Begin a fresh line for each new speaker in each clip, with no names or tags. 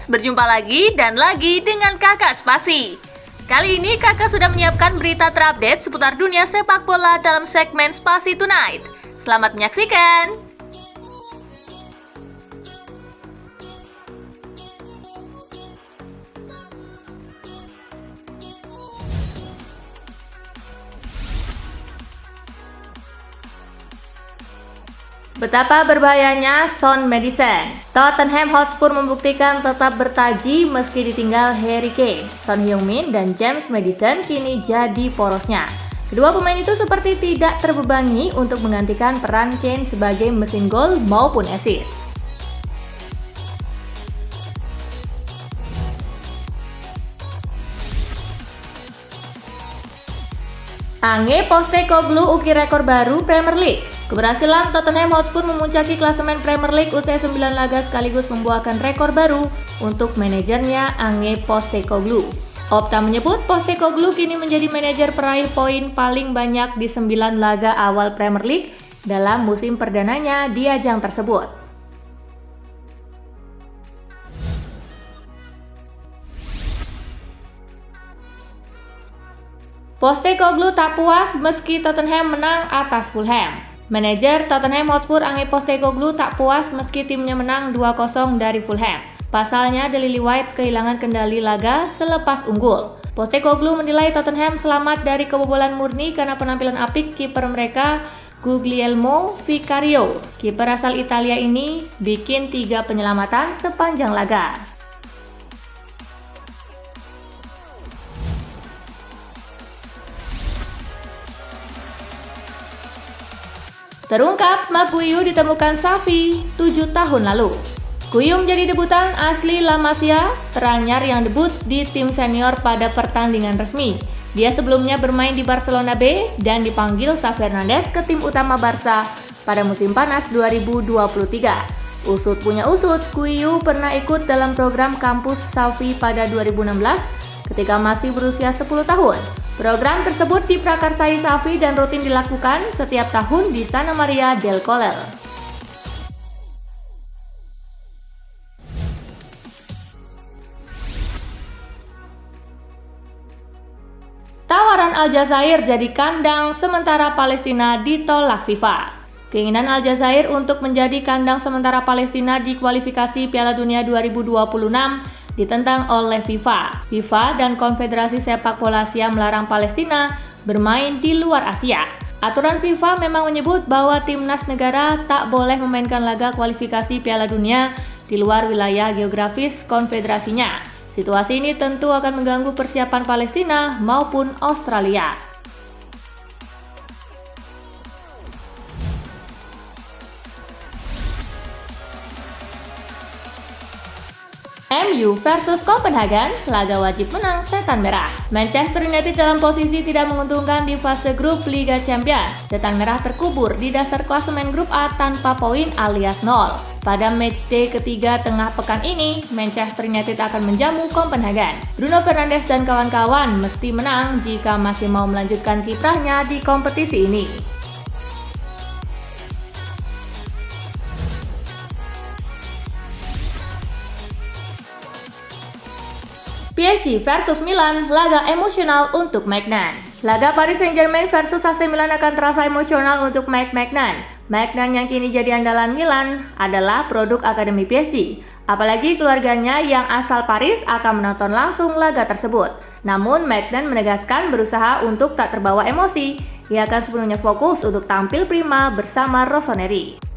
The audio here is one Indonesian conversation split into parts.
berjumpa lagi dan lagi dengan Kakak Spasi. Kali ini Kakak sudah menyiapkan berita terupdate seputar dunia sepak bola dalam segmen Spasi Tonight. Selamat menyaksikan! Betapa berbahayanya Son Madison. Tottenham Hotspur membuktikan tetap bertaji meski ditinggal Harry Kane. Son Heung-min dan James Madison kini jadi porosnya. Kedua pemain itu seperti tidak terbebani untuk menggantikan peran Kane sebagai mesin gol maupun assist. Ange Postecoglou ukir rekor baru Premier League. Keberhasilan Tottenham Hotspur memuncaki klasemen Premier League usai 9 laga sekaligus membuahkan rekor baru untuk manajernya Ange Postecoglou. Opta menyebut Postecoglou kini menjadi manajer peraih poin paling banyak di 9 laga awal Premier League dalam musim perdananya di ajang tersebut. Postecoglou tak puas meski Tottenham menang atas Fulham. Manajer Tottenham Hotspur Ange Postecoglou tak puas meski timnya menang 2-0 dari Fulham. Pasalnya, The Lily-Whites kehilangan kendali laga selepas unggul. Postecoglou menilai Tottenham selamat dari kebobolan murni karena penampilan apik kiper mereka Guglielmo Vicario. Kiper asal Italia ini bikin 3 penyelamatan sepanjang laga. Terungkap Marc Guiu ditemukan Xavi 7 tahun lalu. Guiu menjadi debutan asli La Masia, teranyar yang debut di tim senior pada pertandingan resmi. Dia sebelumnya bermain di Barcelona B dan dipanggil Xavi Hernandez ke tim utama Barca pada musim panas 2023. Usut punya usut, Guiu pernah ikut dalam program kampus Xavi pada 2016 ketika masih berusia 10 tahun. Program tersebut diprakarsai Xavi dan rutin dilakukan setiap tahun di Santa Maria del Colle. Tawaran Aljazair jadi kandang sementara Palestina ditolak FIFA. Keinginan Aljazair untuk menjadi kandang sementara Palestina di kualifikasi Piala Dunia 2026 ditentang oleh FIFA. FIFA dan Konfederasi Sepak Bola Asia melarang Palestina bermain di luar Asia. Aturan FIFA memang menyebut bahwa timnas negara tak boleh memainkan laga kualifikasi Piala Dunia di luar wilayah geografis konfederasinya. Situasi ini tentu akan mengganggu persiapan Palestina maupun Australia. MU versus Copenhagen, laga wajib menang Setan Merah. Manchester United dalam posisi tidak menguntungkan di fase grup Liga Champions. Setan Merah terkubur di dasar klasemen grup A tanpa poin alias 0. Pada matchday ketiga tengah pekan ini, Manchester United akan menjamu Copenhagen. Bruno Fernandes dan kawan-kawan mesti menang jika masih mau melanjutkan kiprahnya di kompetisi ini. PSG versus Milan, laga emosional untuk Maignan. Laga Paris Saint-Germain versus AC Milan akan terasa emosional untuk Mike Maignan. Maignan yang kini jadi andalan Milan adalah produk akademi PSG. Apalagi keluarganya yang asal Paris akan menonton langsung laga tersebut. Namun Maignan menegaskan berusaha untuk tak terbawa emosi. Ia akan sepenuhnya fokus untuk tampil prima bersama Rossoneri.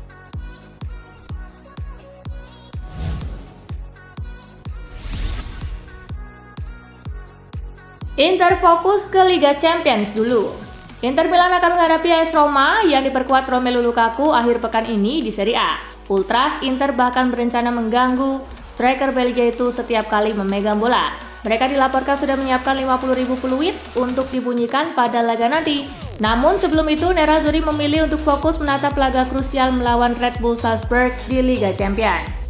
Inter fokus ke Liga Champions dulu. Inter Milan akan menghadapi AS Roma yang diperkuat Romelu Lukaku akhir pekan ini di Serie A. Ultras Inter bahkan berencana mengganggu striker Belgia itu setiap kali memegang bola. Mereka dilaporkan sudah menyiapkan 50.000 peluit untuk dibunyikan pada laga nanti. Namun sebelum itu Nerazzurri memilih untuk fokus menatap laga krusial melawan Red Bull Salzburg di Liga Champions.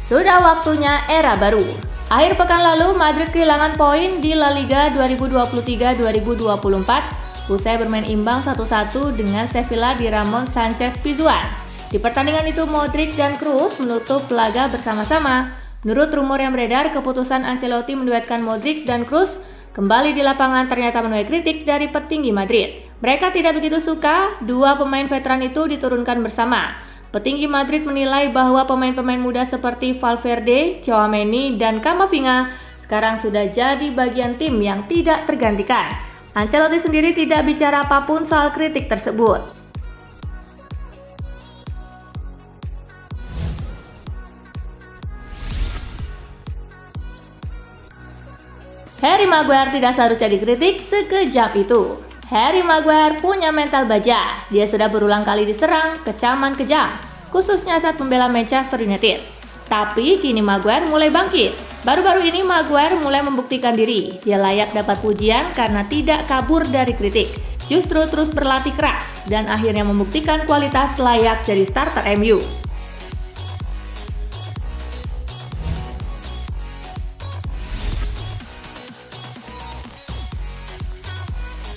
Sudah waktunya era baru. Akhir pekan lalu, Madrid kehilangan poin di La Liga 2023-2024 usai bermain imbang 1-1 dengan Sevilla di Ramon Sanchez Pizjuan. Di pertandingan itu Modric dan Kroos menutup laga bersama-sama. Menurut rumor yang beredar, keputusan Ancelotti menduetkan Modric dan Kroos kembali di lapangan ternyata menuai kritik dari petinggi Madrid. Mereka tidak begitu suka dua pemain veteran itu diturunkan bersama. Petinggi Madrid menilai bahwa pemain-pemain muda seperti Valverde, Tchouaméni, dan Camavinga sekarang sudah jadi bagian tim yang tidak tergantikan. Ancelotti sendiri tidak bicara apapun soal kritik tersebut. Harry Maguire tidak seharusnya dikritik sekejam itu. Harry Maguire punya mental baja. Dia sudah berulang kali diserang, kecaman kejam, khususnya saat membela Manchester United. Tapi kini Maguire mulai bangkit. Baru-baru ini Maguire mulai membuktikan diri. Dia layak dapat pujian karena tidak kabur dari kritik. Justru terus berlatih keras dan akhirnya membuktikan kualitas layak jadi starter MU.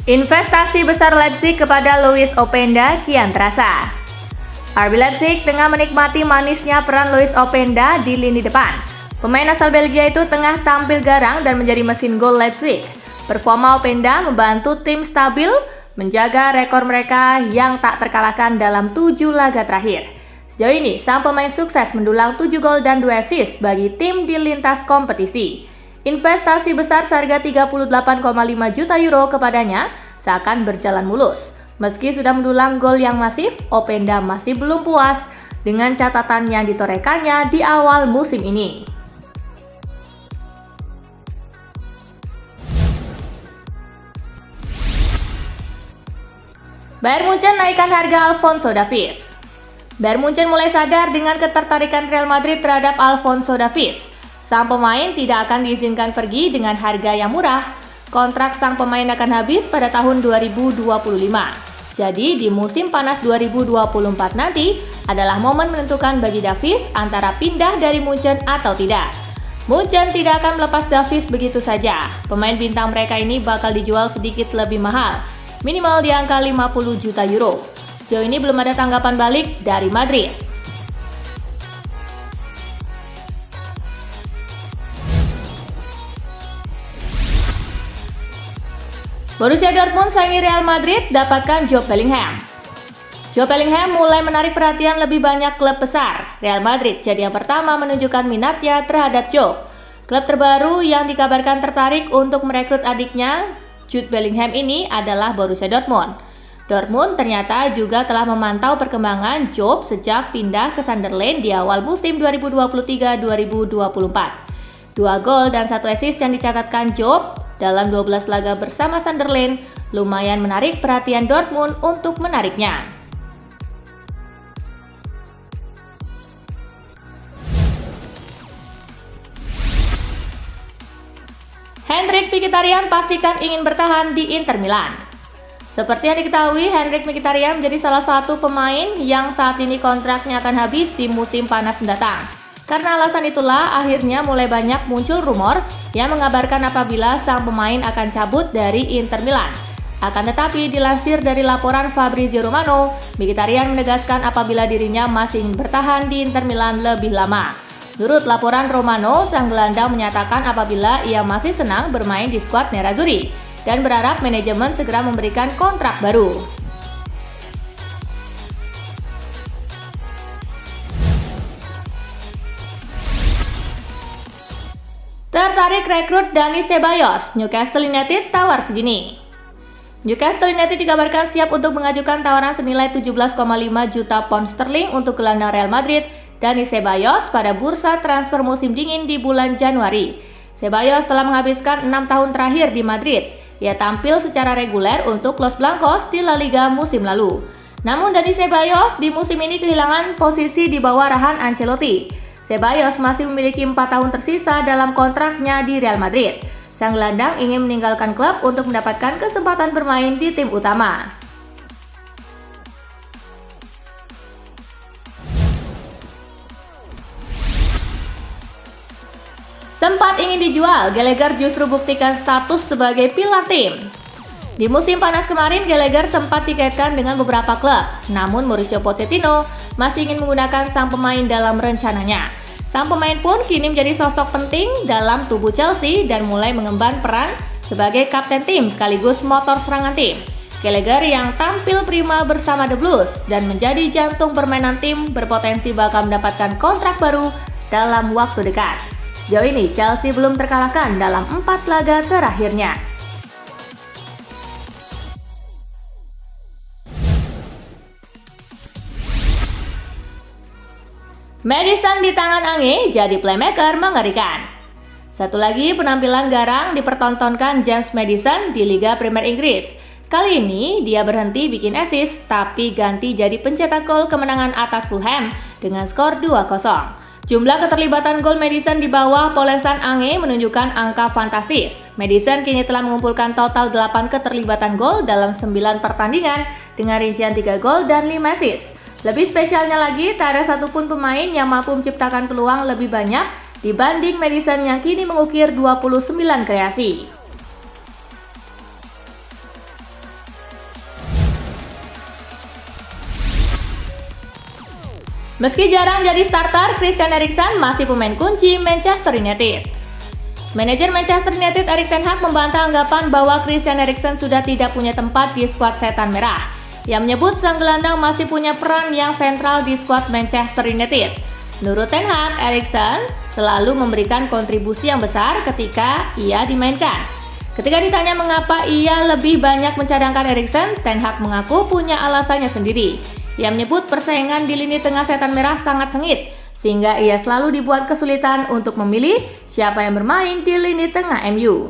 Investasi besar Leipzig kepada Luis Openda kian terasa. RB Leipzig tengah menikmati manisnya peran Luis Openda di lini depan. Pemain asal Belgia itu tengah tampil garang dan menjadi mesin gol Leipzig. Performa Openda membantu tim stabil menjaga rekor mereka yang tak terkalahkan dalam 7 laga terakhir. Sejauh ini, sang pemain sukses mendulang 7 gol dan 2 assist bagi tim di lintas kompetisi. Investasi besar seharga 38,5 juta euro kepadanya seakan berjalan mulus. Meski sudah mendulang gol yang masif, Openda masih belum puas dengan catatan yang ditorehkannya di awal musim ini. Bayern Munchen naikkan harga Alphonso Davies. Bayern Munchen mulai sadar dengan ketertarikan Real Madrid terhadap Alphonso Davies. Sang pemain tidak akan diizinkan pergi dengan harga yang murah. Kontrak sang pemain akan habis pada tahun 2025. Jadi di musim panas 2024 nanti adalah momen menentukan bagi Davies antara pindah dari Munchen atau tidak. Munchen tidak akan melepas Davies begitu saja. Pemain bintang mereka ini bakal dijual sedikit lebih mahal, minimal di angka 50 juta euro. Sejauh ini belum ada tanggapan balik dari Madrid. Borussia Dortmund saingi Real Madrid dapatkan Jude Bellingham. Jude Bellingham mulai menarik perhatian lebih banyak klub besar. Real Madrid jadi yang pertama menunjukkan minatnya terhadap Jude. Klub terbaru yang dikabarkan tertarik untuk merekrut adiknya Jude Bellingham ini adalah Borussia Dortmund. Dortmund ternyata juga telah memantau perkembangan Jude sejak pindah ke Sunderland di awal musim 2023-2024. 2 gol dan 1 assist yang dicatatkan Jude dalam 12 laga bersama Sunderland lumayan menarik perhatian Dortmund untuk menariknya. Henrikh Mkhitaryan pastikan ingin bertahan di Inter Milan. Seperti yang diketahui, Henrikh Mkhitaryan menjadi salah satu pemain yang saat ini kontraknya akan habis di musim panas mendatang. Karena alasan itulah akhirnya mulai banyak muncul rumor yang mengabarkan apabila sang pemain akan cabut dari Inter Milan. Akan tetapi dilansir dari laporan Fabrizio Romano, Mkhitaryan menegaskan apabila dirinya masih bertahan di Inter Milan lebih lama. Menurut laporan Romano, sang gelandang menyatakan apabila ia masih senang bermain di skuad Nerazzurri dan berharap manajemen segera memberikan kontrak baru. Tertarik rekrut Dani Ceballos, Newcastle United tawar segini. Newcastle United dikabarkan siap untuk mengajukan tawaran senilai 17,5 juta pound sterling untuk gelandang Real Madrid, Dani Ceballos, pada bursa transfer musim dingin di bulan Januari. Ceballos telah menghabiskan 6 tahun terakhir di Madrid. Ia tampil secara reguler untuk Los Blancos di La Liga musim lalu. Namun Dani Ceballos di musim ini kehilangan posisi di bawah arahan Ancelotti. Ceballos masih memiliki 4 tahun tersisa dalam kontraknya di Real Madrid. Sang gelandang ingin meninggalkan klub untuk mendapatkan kesempatan bermain di tim utama. Sempat ingin dijual, Gallagher justru buktikan status sebagai pilar tim. Di musim panas kemarin, Gallagher sempat dikaitkan dengan beberapa klub, namun Mauricio Pochettino masih ingin menggunakan sang pemain dalam rencananya. Sang pemain pun kini menjadi sosok penting dalam tubuh Chelsea dan mulai mengemban peran sebagai kapten tim sekaligus motor serangan tim. Gallagher yang tampil prima bersama The Blues dan menjadi jantung permainan tim berpotensi bakal mendapatkan kontrak baru dalam waktu dekat. Sejauh ini Chelsea belum terkalahkan dalam 4 laga terakhirnya. Maddison di tangan Ange jadi playmaker mengerikan. Satu lagi penampilan garang dipertontonkan James Maddison di Liga Premier Inggris. Kali ini dia berhenti bikin assist tapi ganti jadi pencetak gol kemenangan atas Fulham dengan skor 2-0. Jumlah keterlibatan gol Maddison di bawah polesan Ange menunjukkan angka fantastis. Maddison kini telah mengumpulkan total 8 keterlibatan gol dalam 9 pertandingan dengan rincian 3 gol dan 5 assist. Lebih spesialnya lagi, tak ada satupun pemain yang mampu menciptakan peluang lebih banyak dibanding Maddison yang kini mengukir 29 kreasi. Meski jarang jadi starter, Christian Eriksen masih pemain kunci Manchester United. Manajer Manchester United Erik ten Hag membantah anggapan bahwa Christian Eriksen sudah tidak punya tempat di skuad Setan Merah. Ia menyebut sang gelandang masih punya peran yang sentral di skuad Manchester United. Menurut ten Hag, Eriksen selalu memberikan kontribusi yang besar ketika ia dimainkan. Ketika ditanya mengapa ia lebih banyak mencadangkan Eriksen, ten Hag mengaku punya alasannya sendiri. Ia menyebut persaingan di lini tengah Setan Merah sangat sengit, sehingga ia selalu dibuat kesulitan untuk memilih siapa yang bermain di lini tengah MU.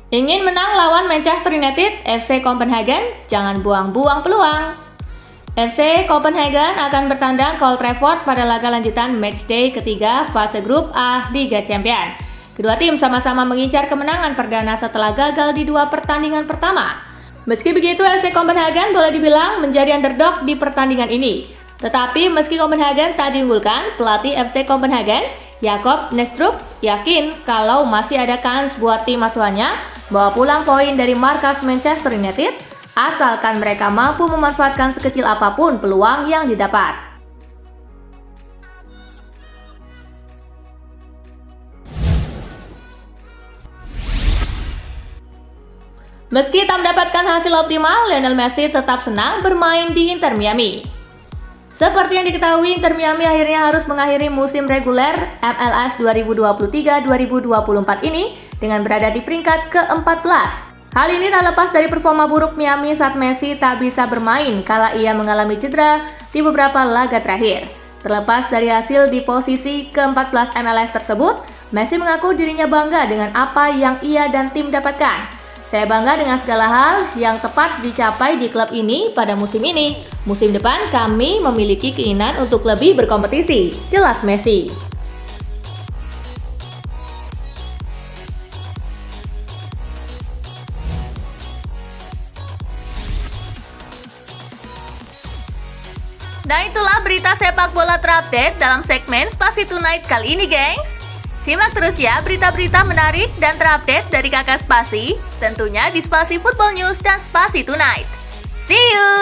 Ingin menang lawan Manchester United, FC Copenhagen jangan buang-buang peluang. FC Copenhagen akan bertandang ke Old Trafford pada laga lanjutan matchday ketiga fase grup A Liga Champions. Kedua tim sama-sama mengincar kemenangan perdana setelah gagal di 2 pertandingan pertama. Meski begitu, FC Copenhagen boleh dibilang menjadi underdog di pertandingan ini. Tetapi meski Copenhagen tak diunggulkan, pelatih FC Copenhagen, Jakob Næstrup, yakin kalau masih ada kans buat tim asuhannya bawa pulang poin dari markas Manchester United, asalkan mereka mampu memanfaatkan sekecil apapun peluang yang didapat. Meski tak mendapatkan hasil optimal, Lionel Messi tetap senang bermain di Inter Miami. Seperti yang diketahui, Inter Miami akhirnya harus mengakhiri musim reguler MLS 2023-2024 ini dengan berada di peringkat ke-14. Hal ini tak lepas dari performa buruk Miami saat Messi tak bisa bermain kala ia mengalami cedera di beberapa laga terakhir. Terlepas dari hasil di posisi ke-14 MLS tersebut, Messi mengaku dirinya bangga dengan apa yang ia dan tim dapatkan. Saya bangga dengan segala hal yang tepat dicapai di klub ini pada musim ini. Musim depan kami memiliki keinginan untuk lebih berkompetisi, jelas Messi. Dan itulah berita sepak bola terupdate dalam segmen Spasi Tonight kali ini, gengs. Simak terus ya berita-berita menarik dan terupdate dari Kakak Spasi, tentunya di Spasi Football News dan Spasi Tonight. See you!